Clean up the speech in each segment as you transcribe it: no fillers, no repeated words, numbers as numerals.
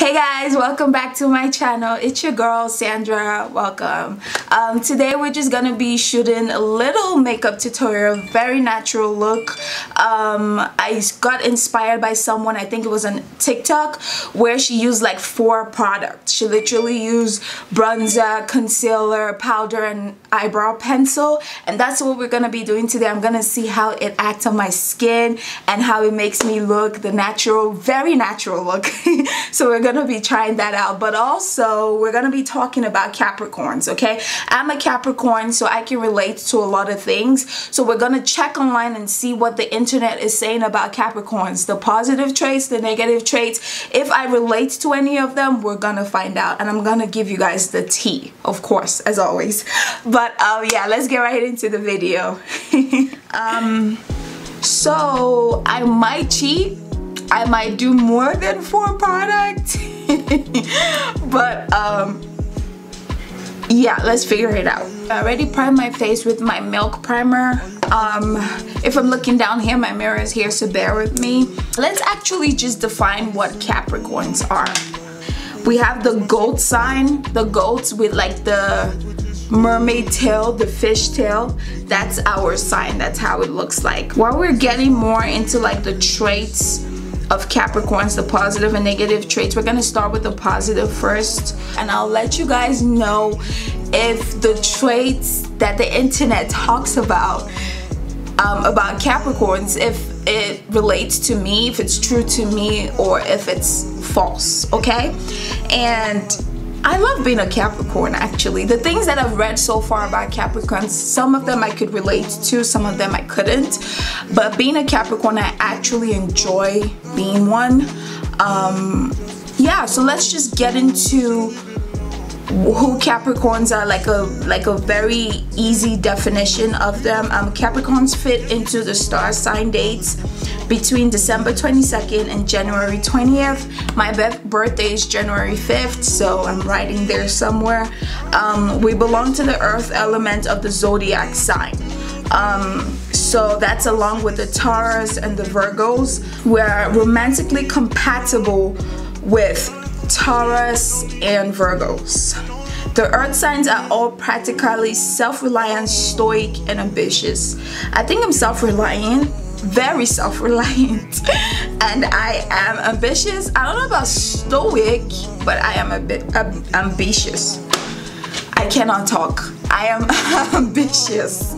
Hey guys, welcome back to my channel. It's your girl Sandra. Welcome. Today we're just gonna be shooting a little makeup tutorial, very natural look. I got inspired by someone, I think it was on TikTok, where she used like 4 products. She literally used bronzer, concealer, powder, and eyebrow pencil, and that's what we're gonna be doing today. I'm gonna see how it acts on my skin and how it makes me look the natural, very natural look. So we're gonna be trying that out, but also we're gonna be talking about Capricorns. Okay, I'm a Capricorn, so I can relate to a lot of things. So we're gonna check online and see what the internet is saying about Capricorns, the positive traits, the negative traits. If I relate to any of them, we're gonna find out, and I'm gonna give you guys the tea, of course, as always. But yeah, let's get right into the video. So I might cheat, I might do more than 4 products. But yeah, let's figure it out. I already primed my face with my Milk primer. If I'm looking down here, my mirror is here, so bear with me. Let's actually just define what Capricorns are. We have the goat sign, the goats with like the mermaid tail, the fish tail. That's our sign. That's how it looks like. While we're getting more into like the traits of Capricorns, the positive and negative traits, we're gonna start with the positive first, and I'll let you guys know if the traits that the internet talks about Capricorns, if it relates to me, if it's true to me, or if it's false. Okay, and I love being a Capricorn. Actually, the things that I've read so far about Capricorns, some of them I could relate to, some of them I couldn't, but being a Capricorn, I actually enjoy being one. Yeah, so let's just get into who Capricorns are, like a very easy definition of them. Capricorns fit into the star sign dates between December 22nd and January 20th. My birthday is January 5th, so I'm writing there somewhere. We belong to the earth element of the Zodiac sign. So that's along with the Taurus and the Virgos. We're romantically compatible with Taurus and Virgos. The earth signs are all practically self-reliant, stoic, and ambitious. I think I'm self-reliant, very self-reliant, and I am ambitious. I don't know about stoic, but I am a bit ambitious. I cannot talk. I am ambitious.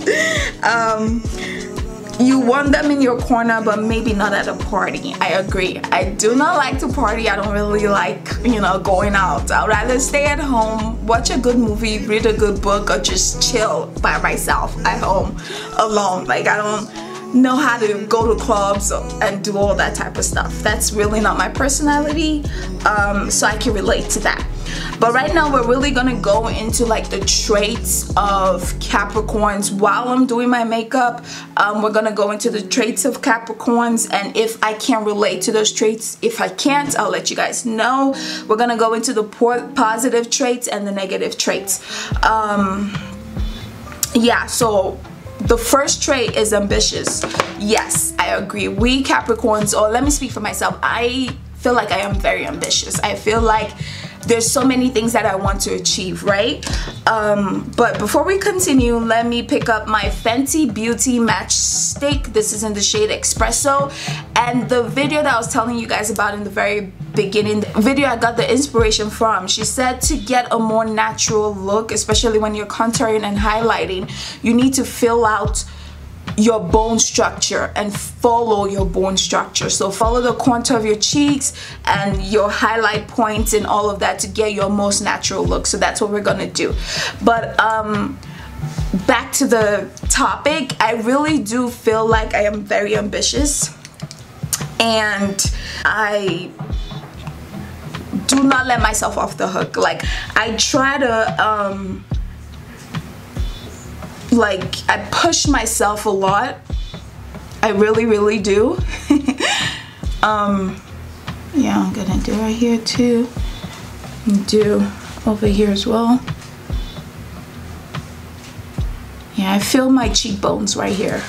You want them in your corner, but maybe not at a party. I agree. I do not like to party. I don't really like, you know, going out. I'd rather stay at home, watch a good movie, read a good book, or just chill by myself at home alone. Like, I don't know how to go to clubs and do all that type of stuff. That's really not my personality, so I can relate to that. But right now we're really gonna go into like the traits of Capricorns. While I'm doing my makeup, we're gonna go into the traits of Capricorns, and if I can relate to those traits, if I can't, I'll let you guys know. We're gonna go into the positive traits and the negative traits. Yeah, so the first trait is ambitious. Yes, I agree. We Capricorns, or let me speak for myself, I feel like I am very ambitious. I feel like there's so many things that I want to achieve, right? But before we continue, let me pick up my Fenty Beauty matchstick. This is in the shade Espresso, and the video that I was telling you guys about in the very beginning, the video I got the inspiration from, she said to get a more natural look, especially when you're contouring and highlighting, you need to fill out your bone structure and follow your bone structure. So follow the contour of your cheeks and your highlight points and all of that to get your most natural look. So that's what we're gonna do. But back to the topic, I really do feel like I am very ambitious, and I do not let myself off the hook. Like, I try to like, I push myself a lot. I really do. Yeah, I'm gonna do right here too, and do over here as well. Yeah, I feel my cheekbones right here,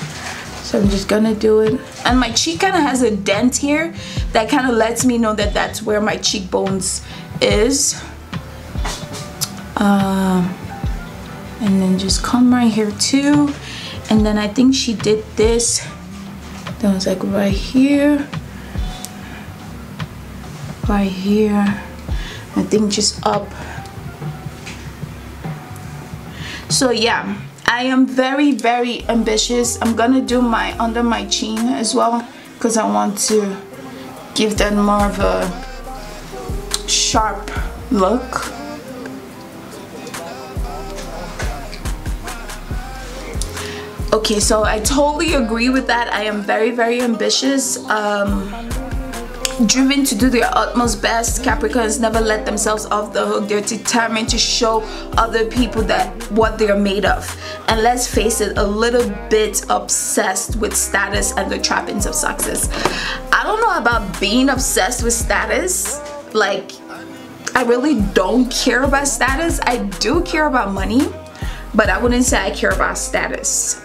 so So I'm just gonna do it. And my cheek kind of has a dent here that kind of lets me know that that's where my cheekbones is. And then just come right here too. And then I think she did this. That was like right here. Right here. I think just up. So yeah, I am very, very ambitious. I'm gonna do my under my chin as well because I want to give that more of a sharp look. Okay, so I totally agree with that. I am very, very ambitious. Driven to do their utmost best. Capricorns never let themselves off the hook. They're determined to show other people that what they're made of. And let's face it, a little bit obsessed with status and the trappings of success. I don't know about being obsessed with status. Like, I really don't care about status. I do care about money, but I wouldn't say I care about status.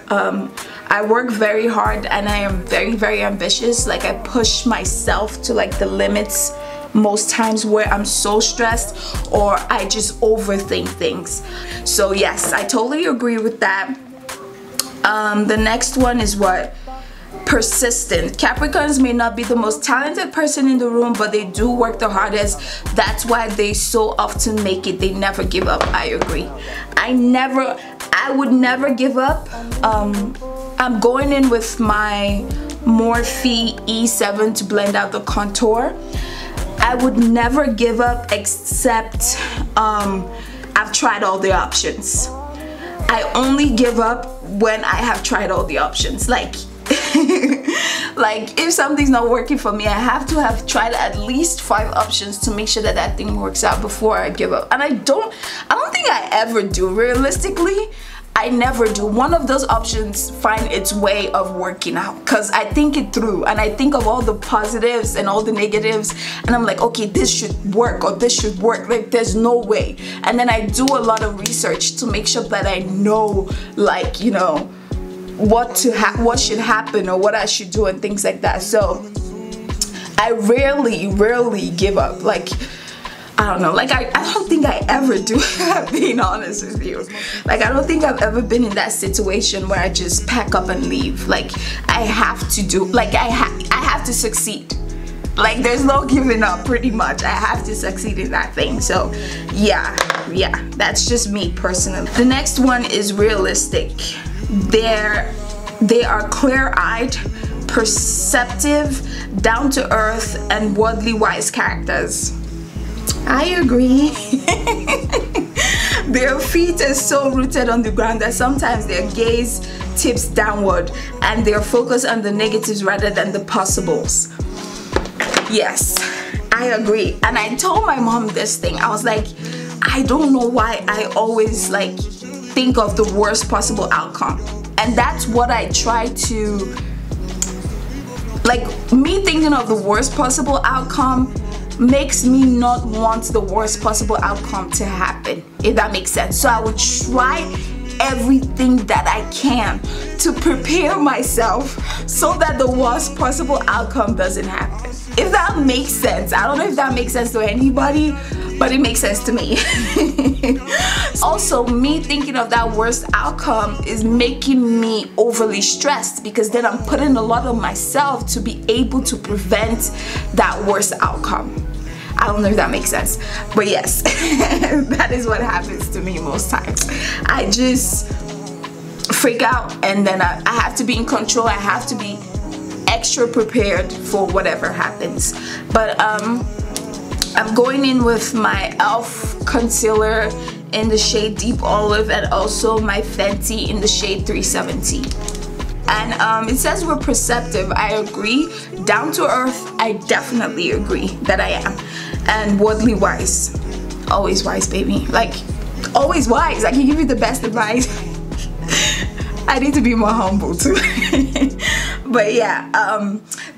I work very hard and I am very, very ambitious. Like, I push myself to like the limits most times where I'm so stressed or I just overthink things. So yes, I totally agree with that. The next one is what? Persistent. Capricorns may not be the most talented person in the room, but they do work the hardest. That's why they so often make it. They never give up. I agree. I would never give up. I'm going in with my Morphe E7 to blend out the contour. I would never give up except I've tried all the options. I only give up when I have tried all the options. Like like if something's not working for me, I have to have tried at least 5 options to make sure that that thing works out before I give up. And I don't think I ever do. Realistically, I never do. One of those options find its way of working out because I think it through and I think of all the positives and all the negatives and I'm like, okay, this should work or this should work. Like, there's no way. And then I do a lot of research to make sure that I know, like, you know, what should happen or what I should do and things like that. So I rarely give up. Like, I don't know, like I don't think I ever do, being honest with you. Like, I don't think I've ever been in that situation where I just pack up and leave. Like, I have to do, like I have to succeed. Like, there's no giving up, pretty much. I have to succeed in that thing. So yeah, that's just me personally. The next one is realistic. They are clear-eyed, perceptive, down-to-earth, and worldly wise characters. I agree. Their feet are so rooted on the ground that sometimes their gaze tips downward and they're focused on the negatives rather than the possibles. Yes, I agree. And I told my mom this thing. I was like, I don't know why I always like think of the worst possible outcome. And that's what I try to, like, me thinking of the worst possible outcome makes me not want the worst possible outcome to happen, if that makes sense. So I would try everything that I can to prepare myself so that the worst possible outcome doesn't happen, if that makes sense. I don't know if that makes sense to anybody, but it makes sense to me. Also, me thinking of that worst outcome is making me overly stressed because then I'm putting a lot on myself to be able to prevent that worst outcome. I don't know if that makes sense, but yes, that is what happens to me most times. I just freak out and then I have to be in control. I have to be extra prepared for whatever happens. But I'm going in with my e.l.f. concealer in the shade Deep Olive and also my Fenty in the shade 370. And it says we're perceptive. I agree. Down to earth, I definitely agree that I am. And worldly wise. Always wise, baby. Like, always wise. I can give you the best advice. I need to be more humble too. But yeah,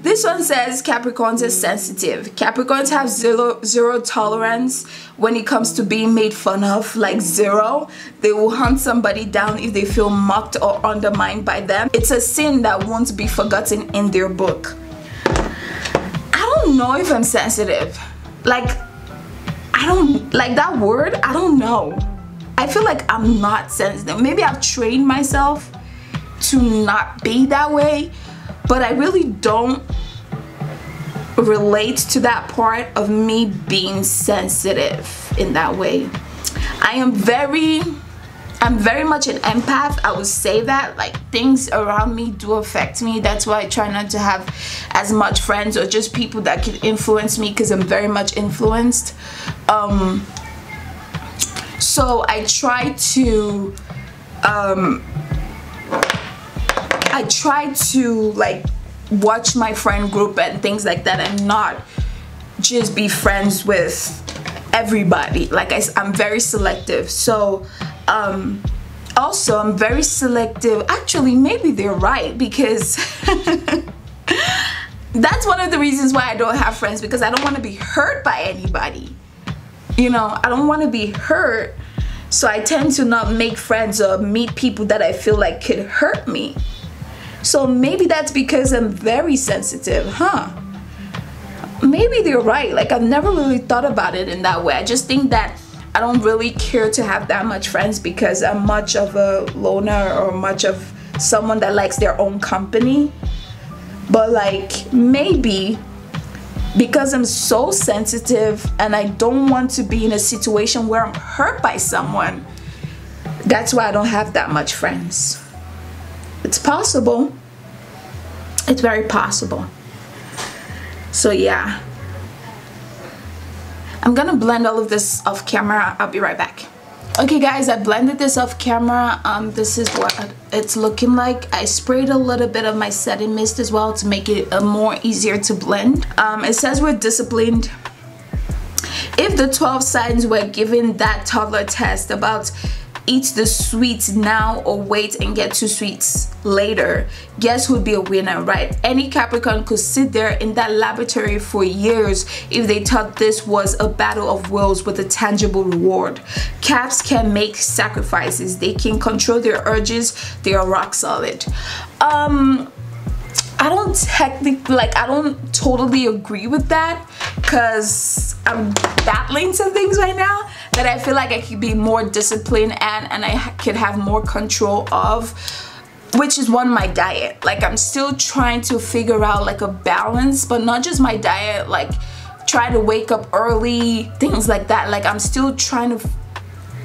This one says Capricorns are sensitive. Capricorns have zero tolerance when it comes to being made fun of, like zero. They will hunt somebody down if they feel mocked or undermined by them. It's a sin that won't be forgotten in their book. I don't know if I'm sensitive. Like, I don't like that word. I don't know. I feel like I'm not sensitive. Maybe I've trained myself to not be that way, but I really don't relate to that part of me being sensitive in that way. I'm very much an empath. I would say that, like, things around me do affect me. That's why I try not to have as much friends or just people that can influence me, because I'm very much influenced. So I try to like watch my friend group and things like that, and not just be friends with everybody. Like I'm very selective. So also I'm very selective. Actually, maybe they're right, because that's one of the reasons why I don't have friends, because I don't want to be hurt by anybody. You know, I don't want to be hurt, so I tend to not make friends or meet people that I feel like could hurt me. So maybe that's because I'm very sensitive, huh? Maybe they're right. Like, I've never really thought about it in that way. I just think that I don't really care to have that much friends, because I'm much of a loner, or much of someone that likes their own company. But like, maybe because I'm so sensitive and I don't want to be in a situation where I'm hurt by someone, that's why I don't have that much friends. It's possible. It's very possible. So yeah, I'm gonna blend all of this off camera. I'll be right back. Okay guys, I blended this off camera. This is what it's looking like. I sprayed a little bit of my setting mist as well to make it more easier to blend. It says we're disciplined. If the 12 signs were given that toddler test about eat the sweets now or wait and get 2 sweets later, guess who'd be a winner, right? Any Capricorn could sit there in that laboratory for years if they thought this was a battle of wills with a tangible reward. Caps can make sacrifices. They can control their urges. They are rock solid. I don't technically, like, I don't totally agree with that, because I'm battling some things right now that I feel like I could be more disciplined and I could have more control of, which is one, my diet. Like, I'm still trying to figure out like a balance, but not just my diet, like try to wake up early, things like that. Like, I'm still trying to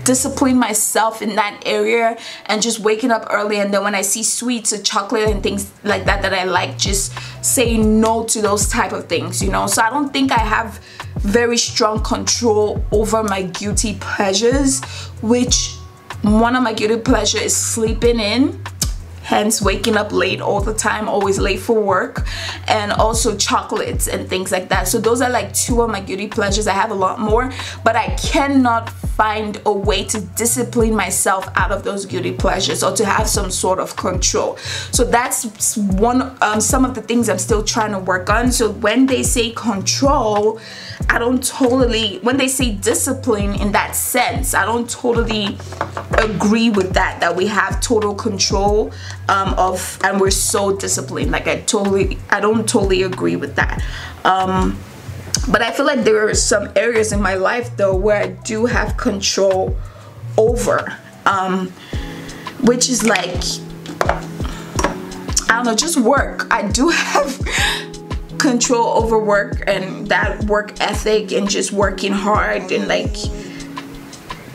discipline myself in that area, and just waking up early, and then when I see sweets or chocolate and things like that that I like, just say no to those type of things, you know. So I don't think I have very strong control over my guilty pleasures, which one of my guilty pleasure is sleeping in, hence waking up late all the time, always late for work, and also chocolates and things like that. So those are like 2 of my guilty pleasures. I have a lot more, but I cannot find a way to discipline myself out of those guilty pleasures, or to have some sort of control. So that's one, some of the things I'm still trying to work on. So when they say control, I don't totally, when they say discipline in that sense, I don't totally agree with that we have total control of, and we're so disciplined. Like, I don't totally agree with that. But I feel like there are some areas in my life though where I do have control over, which is like, I don't know, just work. I do have control over work, and that work ethic, and just working hard, and like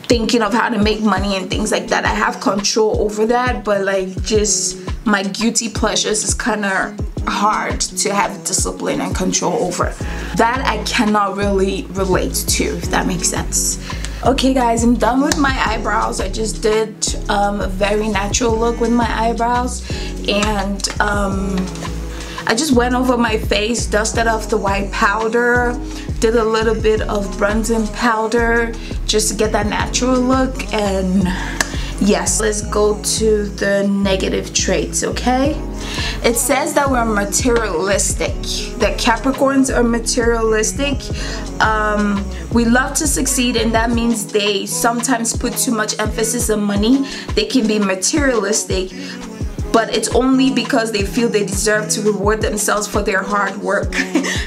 thinking of how to make money and things like that. I have control over that, but like just my guilty pleasures is kind of hard to have discipline and control over. That I cannot really relate to, if that makes sense. Okay guys, I'm done with my eyebrows. I just did a very natural look with my eyebrows, and I just went over my face, dusted off the white powder, did a little bit of bronzing powder just to get that natural look. And yes, let's go to the negative traits, okay? It says that we're materialistic, that Capricorns are materialistic. We love to succeed, and that means they sometimes put too much emphasis on money. They can be materialistic, but it's only because they feel they deserve to reward themselves for their hard work.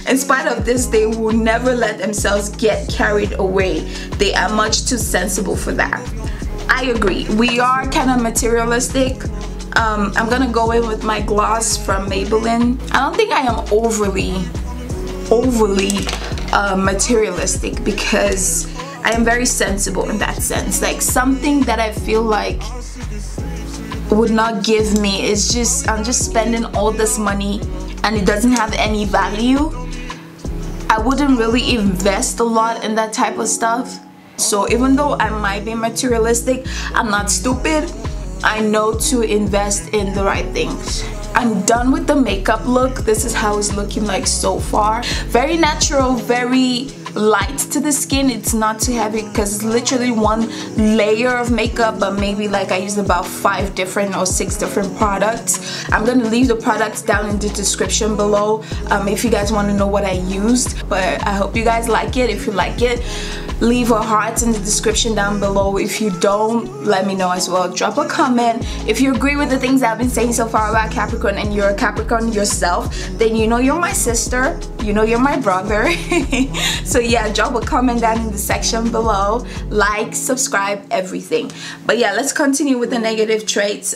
In spite of this, they will never let themselves get carried away. They are much too sensible for that. I agree. We are kind of materialistic. I'm gonna go in with my gloss from Maybelline. I don't think I am overly materialistic, because I am very sensible in that sense. Like, something that I feel like would not give me is just, I'm just spending all this money and it doesn't have any value. I wouldn't really invest a lot in that type of stuff. So even though I might be materialistic, I'm not stupid. I know to invest in the right things. I'm done with the makeup look. This is how it's looking like so far. Very natural, very light to the skin. It's not too heavy because it's literally one layer of makeup, but maybe like I used about 5 different or 6 different products. I'm gonna leave the products down in the description below if you guys want to know what I used. But I hope you guys like it. If you like it, leave a heart in the description down below. If you don't, let me know as well. Drop a comment. If you agree with the things I've been saying so far about Capricorn and you're a Capricorn yourself, then you know you're my sister, you know you're my brother. So yeah, drop a comment down in the section below. Like, subscribe, everything. But yeah, let's continue with the negative traits.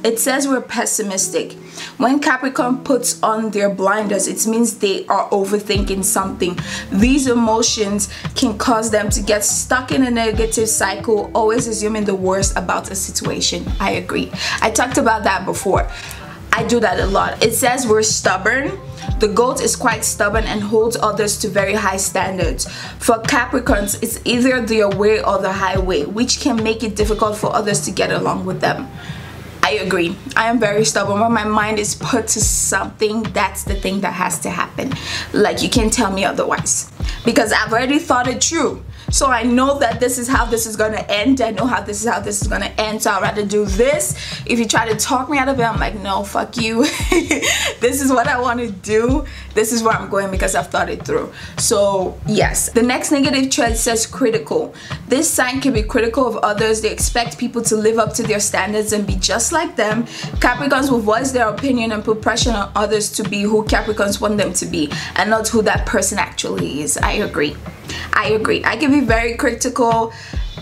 It says we're pessimistic. When Capricorn puts on their blinders, it means they are overthinking something. These emotions can cause them to get stuck in a negative cycle, always assuming the worst about a situation. I agree. I talked about that before. I do that a lot. It says we're stubborn. The goat is quite stubborn and holds others to very high standards. For Capricorns, it's either their way or the highway, which can make it difficult for others to get along with them. I agree. I am very stubborn. When my mind is put to something, that's the thing that has to happen. Like, you can't tell me otherwise, because I've already thought it through. So I know that this is how this is gonna end. I know how this is gonna end. So I'd rather do this. If you try to talk me out of it, I'm like, no, fuck you. This is what I want to do. This is where I'm going because I've thought it through. So yes. The next negative trait says critical. This sign can be critical of others. They expect people to live up to their standards and be just like them. Capricorns will voice their opinion and put pressure on others to be who Capricorns want them to be, and not who that person actually is. I agree. I agree. I can be very critical.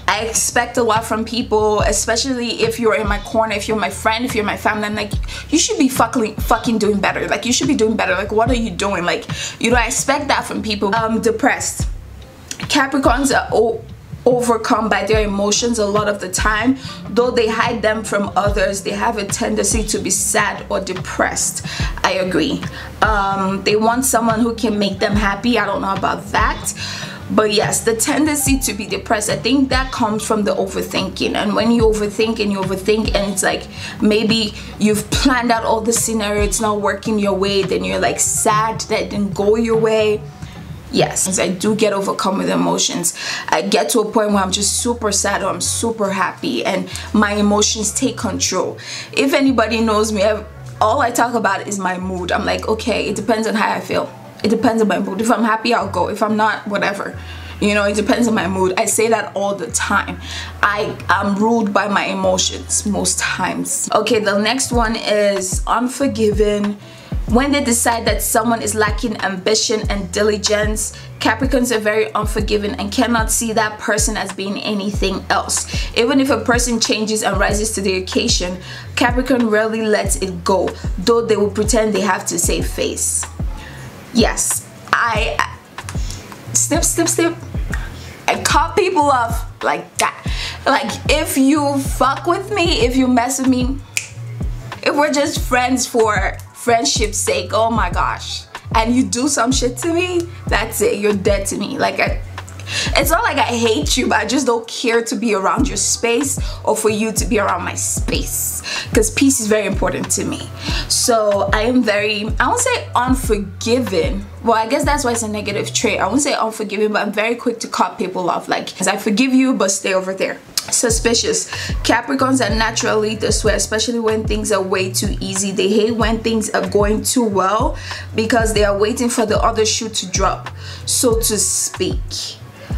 I expect a lot from people, especially if you're in my corner, if you're my friend, if you're my family. I'm like, you should be fucking doing better. Like, you should be doing better. Like, what are you doing? Like, you know, I expect that from people. Depressed. Capricorns are overcome by their emotions a lot of the time. Though they hide them from others, they have a tendency to be sad or depressed. I agree. They want someone who can make them happy. I don't know about that. But yes, the tendency to be depressed, I think that comes from the overthinking. And when you overthink and it's like, maybe you've planned out all the scenario, it's not working your way, then you're like sad that it didn't go your way. Yes, I do get overcome with emotions. I get to a point where I'm just super sad or I'm super happy and my emotions take control. If anybody knows me, all I talk about is my mood. I'm like, okay, it depends on how I feel. It depends on my mood. If I'm happy, I'll go. If I'm not, whatever. You know, it depends on my mood. I say that all the time. I am ruled by my emotions most times. Okay, the next one is unforgiving. When they decide that someone is lacking ambition and diligence, Capricorns are very unforgiving and cannot see that person as being anything else. Even if a person changes and rises to the occasion, Capricorn rarely lets it go, though they will pretend they have to save face. Yes, I cut people off like that. Like, if you fuck with me, if you mess with me, if we're just friends for friendship's sake, oh my gosh, and you do some shit to me, that's it, you're dead to me. Like, it's not like I hate you, but I just don't care to be around your space or for you to be around my space, because peace is very important to me. So I am very, I won't say unforgiving. Well, I guess that's why it's a negative trait. I won't say unforgiving, but I'm very quick to cut people off. Like, I forgive you, but stay over there. suspicious. Capricorns are naturally this way, especially when things are way too easy. They hate when things are going too well because they are waiting for the other shoe to drop, so to speak.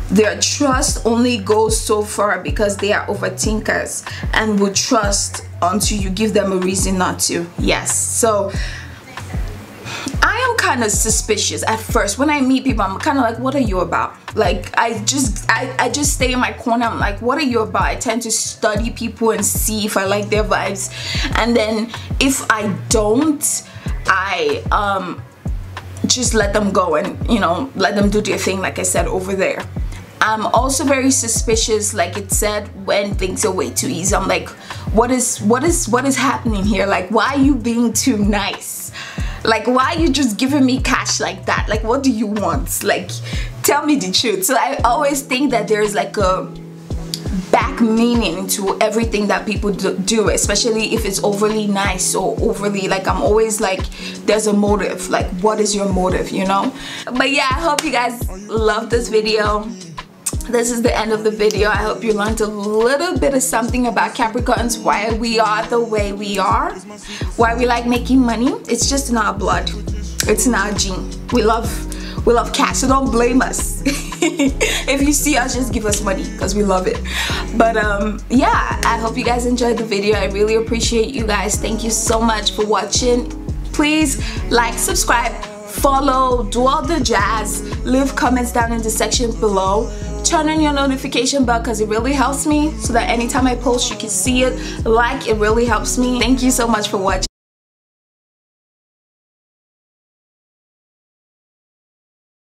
Their trust only goes so far because they are overthinkers and will trust until you give them a reason not to. Yes, so I am kind of suspicious at first. When I meet people, I'm kind of like, what are you about? Like, I just stay in my corner. I'm like, what are you about? I tend to study people and see if I like their vibes, and then if I don't, I just let them go and, you know, let them do their thing, like I said over there. I'm also very suspicious, like it said, when things are way too easy. I'm like, what is happening here? Like, why are you being too nice? Like, why are you just giving me cash like that? Like, what do you want? Like, tell me the truth. So I always think that there's like a back meaning to everything that people do, especially if it's overly nice or overly, like, I'm always like, there's a motive. Like, what is your motive, you know? But yeah, I hope you guys love this video. This is the end of the video. I hope you learned a little bit of something about Capricorns, why we are the way we are, why we like making money. It's just in our blood. It's in our gene. We love cash, so don't blame us. If you see us, just give us money because we love it. But yeah, I hope you guys enjoyed the video. I really appreciate you guys. Thank you so much for watching. Please like, subscribe, follow, do all the jazz. Leave comments down in the section below. Turn on your notification bell because it really helps me, so that anytime I post you can see it. Like, it really helps me. Thank you so much for watching.